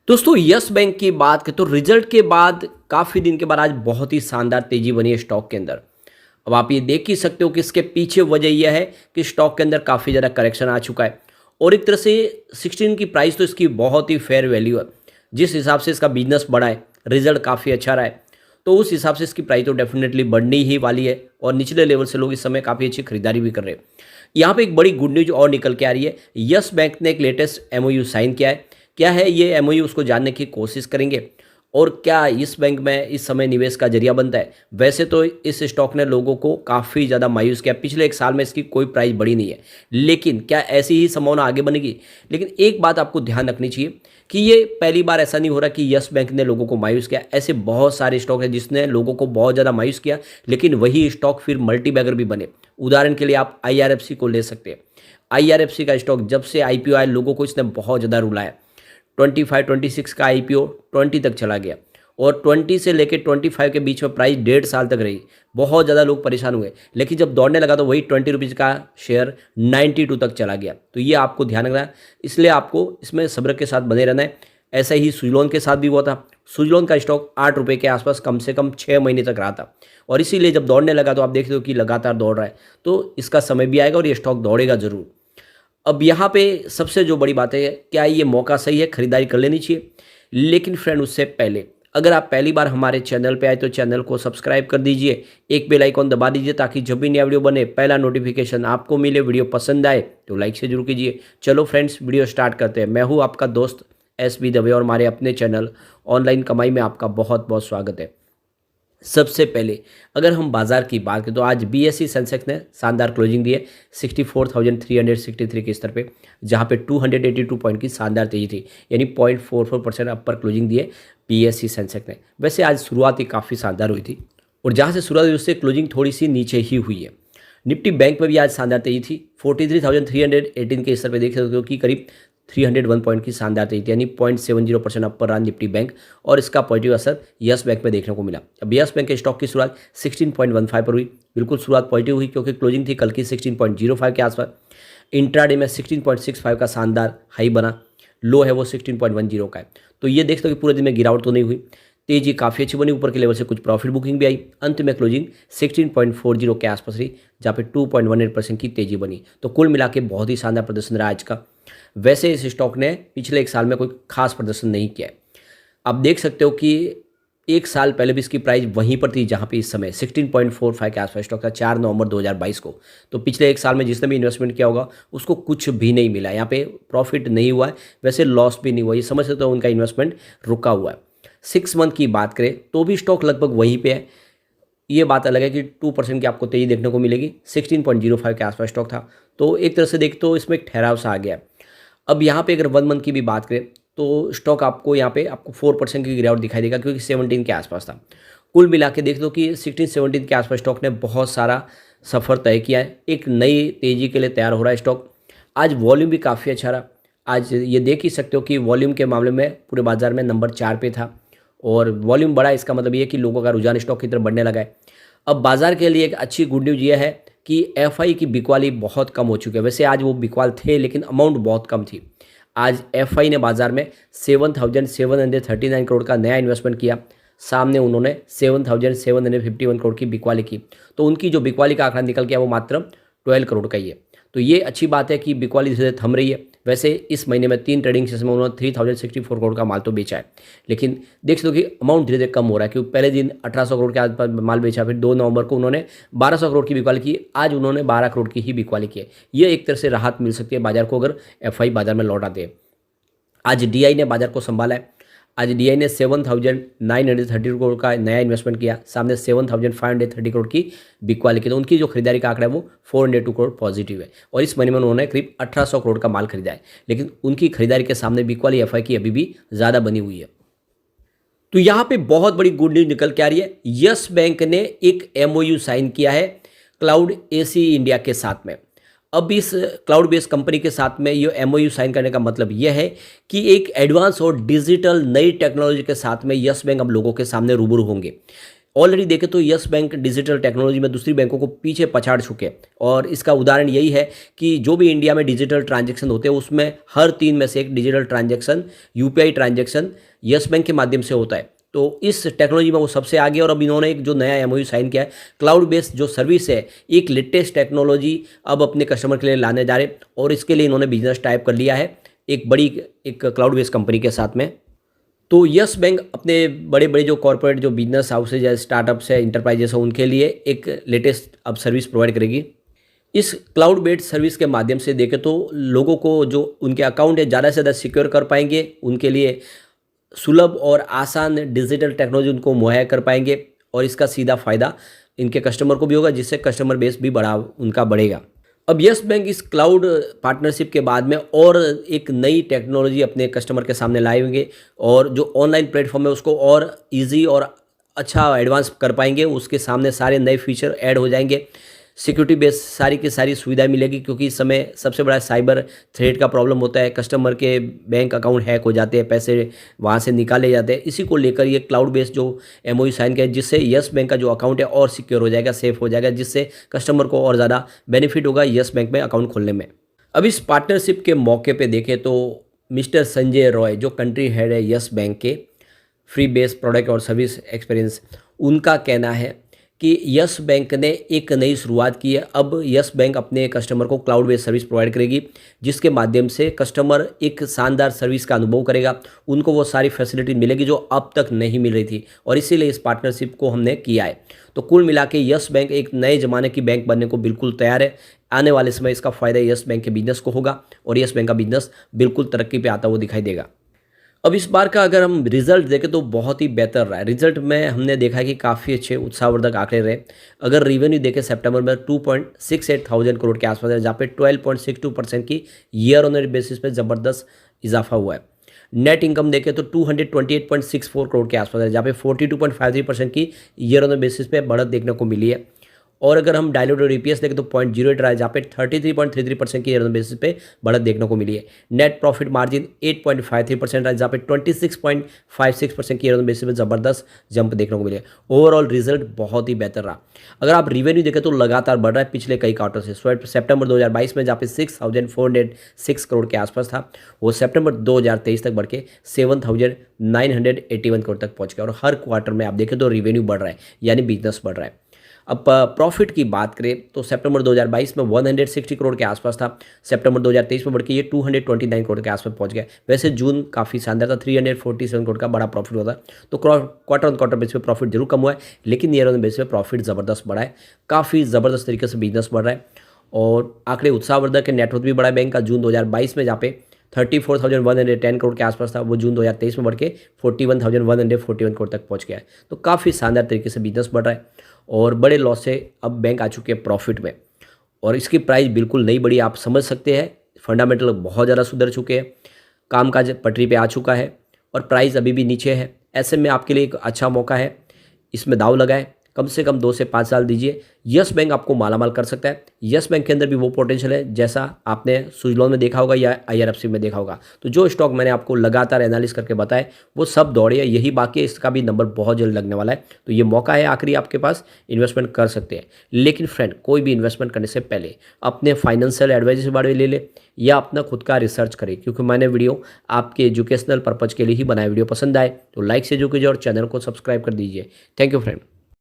दोस्तों yes bank की बात करें तो रिजल्ट के बाद काफ़ी दिन के बाद आज बहुत ही शानदार तेजी बनी है स्टॉक के अंदर। अब आप ये देख ही सकते हो कि इसके पीछे वजह यह है कि स्टॉक के अंदर काफ़ी ज़्यादा करेक्शन आ चुका है और एक तरह से 16 की प्राइस तो इसकी बहुत ही फेयर वैल्यू है। जिस हिसाब से इसका बिजनेस बढ़ा है, रिजल्ट काफ़ी अच्छा रहा है, तो उस हिसाब से इसकी प्राइस तो डेफिनेटली बढ़नी ही वाली है और निचले लेवल से लोग इस समय काफ़ी अच्छी खरीदारी भी कर रहे हैं। यहाँ पे एक बड़ी गुड न्यूज और निकल के आ रही है। यस बैंक ने एक लेटेस्ट एमओयू साइन किया है। क्या है ये एमओयू, उसको जानने की कोशिश करेंगे और क्या इस बैंक में इस समय निवेश का जरिया बनता है। वैसे तो इस स्टॉक ने लोगों को काफ़ी ज़्यादा मायूस किया, पिछले एक साल में इसकी कोई प्राइस बढ़ी नहीं है, लेकिन क्या ऐसी ही संभावना आगे बनेगी। लेकिन एक बात आपको ध्यान रखनी चाहिए कि ये पहली बार ऐसा नहीं हो रहा कि यस बैंक ने लोगों को मायूस किया। ऐसे बहुत सारे स्टॉक हैं जिसने लोगों को बहुत ज़्यादा मायूस किया, लेकिन वही स्टॉक फिर मल्टी बैगर भी बने। उदाहरण के लिए आप आईआरएफसी को ले सकते हैं। आईआरएफसी का स्टॉक जब से आईपीओ आया, लोगों को इसने बहुत ज़्यादा रुलाया। 25-26 का आईपीओ 20 तक चला गया और 20 से लेकर 25 के बीच में प्राइस 1.5 साल तक रही। बहुत ज़्यादा लोग परेशान हुए, लेकिन जब दौड़ने लगा तो वही 20 रुपीज़ का शेयर 92 तक चला गया। तो ये आपको ध्यान रखना है, इसलिए आपको इसमें सब्र के साथ बने रहना है। ऐसा ही सुजलॉन के साथ भी हुआ था। सुजलॉन का स्टॉक 8 रुपये के आसपास कम से कम 6 महीने तक रहा था और इसीलिए जब दौड़ने लगा तो आप देखते हो कि लगातार दौड़ रहा है। तो इसका समय भी आएगा और ये स्टॉक दौड़ेगा ज़रूर। अब यहाँ पे सबसे जो बड़ी बात है, क्या ये मौका सही है, खरीदारी कर लेनी चाहिए। लेकिन फ्रेंड उससे पहले अगर आप पहली बार हमारे चैनल पे आए तो चैनल को सब्सक्राइब कर दीजिए, एक बेल आइकॉन दबा दीजिए ताकि जब भी नया वीडियो बने पहला नोटिफिकेशन आपको मिले। वीडियो पसंद आए तो लाइक से जरूर कीजिए। चलो फ्रेंड्स वीडियो स्टार्ट करते हैं। मैं हूँ आपका दोस्त SB दवे और हमारे अपने चैनल ऑनलाइन कमाई में आपका बहुत बहुत स्वागत है। सबसे पहले अगर हम बाजार की बात करें तो आज BSE सेंसेक्स ने शानदार क्लोजिंग दी है 64,363 के स्तर पे, जहां पे 282 पॉइंट की शानदार तेजी थी, यानी 0.44% अपर क्लोजिंग दी है BSE सेंसेक्स ने। वैसे आज शुरुआत ही काफ़ी शानदार हुई थी और जहां से शुरुआत हुई उससे क्लोजिंग थोड़ी सी नीचे ही हुई है। निफ्टी बैंक में भी आज शानदार तेजी थी, 43,318 के स्तर पर देख सकते हो कि करीब 301 पॉइंट की शानदार तेजी थी, यानी 0.70% अपर रहा निफ्टी बैंक और इसका पॉजिटिव असर यस बैंक में देखने को मिला। अब यस बैंक के स्टॉक की शुरुआत 16.15 पर हुई, बिल्कुल शुरुआत पॉजिटिव हुई क्योंकि क्लोजिंग थी कल की 16.05 के आसपास। इंट्राडे में 16.65 का शानदार हाई बना, लो है वो 16.10 का है। तो ये देख सकते हो कि पूरे दिन में गिरावट तो नहीं हुई, तेजी काफ़ी अच्छी बनी, ऊपर के लेवल से कुछ प्रॉफिट बुकिंग भी आई। अंत में क्लोजिंग 16.40 के आसपास रही, जहाँ पे 2.18% की तेजी बनी। तो कुल मिला के बहुत ही शानदार प्रदर्शन रहा आज का। वैसे इस स्टॉक ने पिछले एक साल में कोई खास प्रदर्शन नहीं किया है। आप देख सकते हो कि एक साल पहले भी इसकी प्राइस वहीं पर थी जहाँ पे इस समय 16.45 के आसपास स्टॉक था 4 नवंबर 2022 को। तो पिछले एक साल में जिसने भी इन्वेस्टमेंट किया होगा उसको कुछ भी नहीं मिला, यहाँ पे प्रॉफिट नहीं हुआ है, वैसे लॉस भी नहीं हुआ। ये समझ सकते हो उनका इन्वेस्टमेंट रुका हुआ है। 6 मंथ की बात करें तो भी स्टॉक लगभग वहीं पे है। ये बात अलग है कि 2% की आपको तेजी देखने को मिलेगी। 16.05 के आसपास स्टॉक था, तो एक तरह से देख तो इसमें एक ठहराव सा आ गया। अब यहाँ पे अगर 1 मंथ की भी बात करें तो स्टॉक आपको यहाँ पे आपको 4% की गिरावट दिखाई देगा क्योंकि 17 के आसपास था। कुल मिला के देख लो कि 16-17 के आसपास स्टॉक ने बहुत सारा सफ़र तय किया है, एक नई तेज़ी के लिए तैयार हो रहा है स्टॉक। आज वॉल्यूम भी काफ़ी अच्छा रहा। आज ये देख ही सकते हो कि वॉल्यूम के मामले में पूरे बाजार में नंबर 4 पे था और वॉल्यूम बढ़ा, इसका मतलब ये कि लोगों का रुझान स्टॉक की तरफ बढ़ने लगा है। अब बाजार के लिए एक अच्छी गुड न्यूज़ ये है कि FI की बिकवाली बहुत कम हो चुकी है। वैसे आज वो बिकवाल थे लेकिन अमाउंट बहुत कम थी। आज FI ने बाजार में 7,739 करोड़ का नया इन्वेस्टमेंट किया, सामने उन्होंने 7,751 करोड़ की बिकवाली की। तो उनकी जो बिकवाली का आंकड़ा निकल गया वो मात्र 12 करोड़ का ही है। तो ये अच्छी बात है कि बिकवाली धीरे धीरे थम रही है। वैसे इस महीने में 3 ट्रेडिंग सेशन में उन्होंने 3,064 करोड़ का माल तो बेचा है, लेकिन देख सकते हो कि अमाउंट धीरे धीरे कम हो रहा है क्योंकि पहले दिन 1,800 करोड़ के आसपास माल बेचा, फिर 2 नवंबर को उन्होंने 1,200 करोड़ की बिकवाली की, आज उन्होंने 12 करोड़ की ही बिकवाली की है। ये एक तरह से राहत मिल सकती है बाजार को अगर FI बाजार में लौट आते हैं। आज DI ने बाजार को संभाला है। आज DI ने 7,930 करोड़ का नया इन्वेस्टमेंट किया, सामने 7,530 करोड़ की बिकवाली की। तो उनकी जो खरीदारी का आंकड़ा है वो 402 करोड़ पॉजिटिव है और इस महीने में उन्होंने करीब 1,800 करोड़ का माल खरीदा है, लेकिन उनकी खरीदारी के सामने बिकवाली FI की अभी भी ज़्यादा बनी हुई है। तो यहाँ पे बहुत बड़ी गुड न्यूज़ निकल के आ रही है। यस बैंक ने एक MOU साइन किया है क्लाउड AC इंडिया के साथ में। अब इस क्लाउड बेस्ड कंपनी के साथ में ये MOU साइन करने का मतलब यह है कि एक एडवांस और डिजिटल नई टेक्नोलॉजी के साथ में यस बैंक अब लोगों के सामने रूबरू होंगे ऑलरेडी देखें तो यस बैंक डिजिटल टेक्नोलॉजी में दूसरी बैंकों को पीछे पछाड़ चुके हैं, और इसका उदाहरण यही है कि जो भी इंडिया में डिजिटल ट्रांजैक्शन होते हैं उसमें हर 3 में से एक digital transaction, UPI transaction yes bank के माध्यम से होता है। तो इस टेक्नोलॉजी में वो सबसे आगे, और अब इन्होंने एक जो नया एमओयू साइन किया है, क्लाउड बेस्ड जो सर्विस है, एक लेटेस्ट टेक्नोलॉजी अब अपने कस्टमर के लिए लाने जा रहे हैं, और इसके लिए इन्होंने बिजनेस टाइप कर लिया है एक बड़ी क्लाउड बेस्ड कंपनी के साथ में। तो यस बैंक अपने बड़े बड़े जो कॉर्पोरेट जो बिजनेस हाउसेज है, स्टार्टअप्स है, इंटरप्राइजेस है, उनके लिए एक लेटेस्ट अब सर्विस प्रोवाइड करेगी। इस क्लाउड बेस्ड सर्विस के माध्यम से देखें तो लोगों को जो उनके अकाउंट है ज़्यादा से ज़्यादा सिक्योर कर पाएंगे, उनके लिए सुलभ और आसान डिजिटल टेक्नोलॉजी उनको मुहैया कर पाएंगे, और इसका सीधा फ़ायदा इनके कस्टमर को भी होगा, जिससे कस्टमर बेस भी उनका बढ़ेगा। अब यस बैंक इस क्लाउड पार्टनरशिप के बाद में और एक नई टेक्नोलॉजी अपने कस्टमर के सामने लाएंगे, और जो ऑनलाइन प्लेटफॉर्म है उसको और इजी और अच्छा एडवांस कर पाएंगे। उसके सामने सारे नए फीचर ऐड हो जाएंगे, सिक्योरिटी बेस्ड सारी की सारी सुविधाएं मिलेगी, क्योंकि इस समय सबसे बड़ा साइबर थ्रेट का प्रॉब्लम होता है। कस्टमर के बैंक अकाउंट हैक हो जाते हैं, पैसे वहां से निकाले जाते हैं। इसी को लेकर ये क्लाउड बेस्ड जो एमओयू साइन किया है, जिससे यस बैंक का जो अकाउंट है और सिक्योर हो जाएगा, सेफ हो जाएगा, जिससे कस्टमर को और ज़्यादा बेनिफिट होगा यस बैंक में अकाउंट खोलने में। अब इस पार्टनरशिप के मौके पर देखें तो मिस्टर संजय रॉय जो कंट्री हेड है यस बैंक के फ्री बेस्ड प्रोडक्ट और सर्विस एक्सपीरियंस, उनका कहना है कि यस बैंक ने एक नई शुरुआत की है। अब यस बैंक अपने कस्टमर को क्लाउड बेस्ड सर्विस प्रोवाइड करेगी, जिसके माध्यम से कस्टमर एक शानदार सर्विस का अनुभव करेगा, उनको वो सारी फैसिलिटी मिलेगी जो अब तक नहीं मिल रही थी, और इसीलिए इस पार्टनरशिप को हमने किया है। तो कुल मिला के यस बैंक एक नए ज़माने की बैंक बनने को बिल्कुल तैयार है। आने वाले समय इसका फ़ायदा यस बैंक के बिजनेस को होगा, और यस बैंक का बिजनेस बिल्कुल तरक्की पर आता हुआ दिखाई देगा। अब इस बार का अगर हम रिजल्ट देखें तो बहुत ही बेहतर रहा है। रिजल्ट में हमने देखा है कि काफ़ी अच्छे उत्साहवर्धक आंकड़े रहे। अगर रेवेन्यू देखें सितंबर में 2.68 थाउजेंड करोड़ के आसपास है, जहाँ पे 12.62% की ईयर ऑन ईयर बेसिस पे ज़बरदस्त इजाफा हुआ है। नेट इनकम देखें तो 228.64 करोड़ के आसपास है, जहाँ पे 42.53% की ईयर ऑन ईयर बेसिस पे बढ़त देखने को मिली है। और अगर हम डायलूटेड ईपीएस देखें तो 0.08 रहा है, जहाँ पे 33.33% की ईयर बेसिस पे बढ़त देखने को मिली है। नेट प्रॉफिट मार्जिन 8.53% रहा है, जहाँ पे 26.56% की ईयर बेसिस पे ज़बरदस्त जंप देखने को मिली है। ओवरऑल रिजल्ट बहुत ही बेहतर रहा। अगर आप रिवेन्यू देखें तो लगातार बढ़ रहा है पिछले कई क्वार्टर से। सितंबर 2022 में जहाँ पे 6,406 करोड़ के आसपास था, वो सितंबर 2023 तक बढ़ के 7,981 करोड़ तक पहुँच गया, और हर क्वार्टर में आप देखें तो रिवेन्यू बढ़ रहा है, यानी बिजनेस बढ़ रहा है। अब प्रॉफिट की बात करें तो सितंबर 2022 में 160 करोड़ के आसपास था, सितंबर 2023 में बढ़ के ये 229 करोड़ के आसपास पहुंच गया। वैसे जून काफ़ी शानदार था, 347 करोड़ का बड़ा प्रॉफिट हुआ था। तो क्वार्टर ऑन क्वार्टर बेस पे प्रॉफिट जरूर कम हुआ है, लेकिन ईयर ऑन बेस पे प्रॉफिट ज़बरदस्त बढ़ा है। काफ़ी ज़बरदस्त तरीके से बिजनेस बढ़ रहा है, और आंकड़े उत्साहवर्धक है। नेटवर्थ भी बढ़ा है बैंक का। जून 2022 में जहाँ पे 34,110 करोड़ के आसपास था, वो जून 2023 में बढ़ के 41,141 करोड़ तक पहुंच गया है। तो काफ़ी शानदार तरीके से बिजनेस बढ़ रहा है, और बड़े लॉस से अब बैंक आ चुके हैं प्रॉफिट में, और इसकी प्राइस बिल्कुल नहीं बढ़ी। आप समझ सकते हैं फंडामेंटल बहुत ज़्यादा सुधर चुके हैं, कामकाज पटरी पे आ चुका है, और प्राइस अभी भी नीचे है। ऐसे में आपके लिए एक अच्छा मौका है, इसमें दाव लगाए, कम से कम 2 से 5 साल दीजिए। यस बैंक आपको मालामाल कर सकता है। यस बैंक के अंदर भी वो पोटेंशियल है जैसा आपने सुजलॉन में देखा होगा या आईआरएफसी में देखा होगा। तो जो स्टॉक मैंने आपको लगातार एनालिस करके बताए वो सब दौड़े है, यही बाकी है, इसका भी नंबर बहुत जल्द लगने वाला है। तो ये मौका है आखिरी आपके पास, इन्वेस्टमेंट कर सकते हैं। लेकिन फ्रेंड, कोई भी इन्वेस्टमेंट करने से पहले अपने फाइनेंशियल एडवाइजर से बारे में ले ले, या अपना खुद का रिसर्च करें, क्योंकि मैंने वीडियो आपके एजुकेशनल पर्पज़ के लिए ही बनाया। वीडियो पसंद आए तो लाइक से जो कीजिए और चैनल को सब्सक्राइब कर दीजिए। Thank you friend.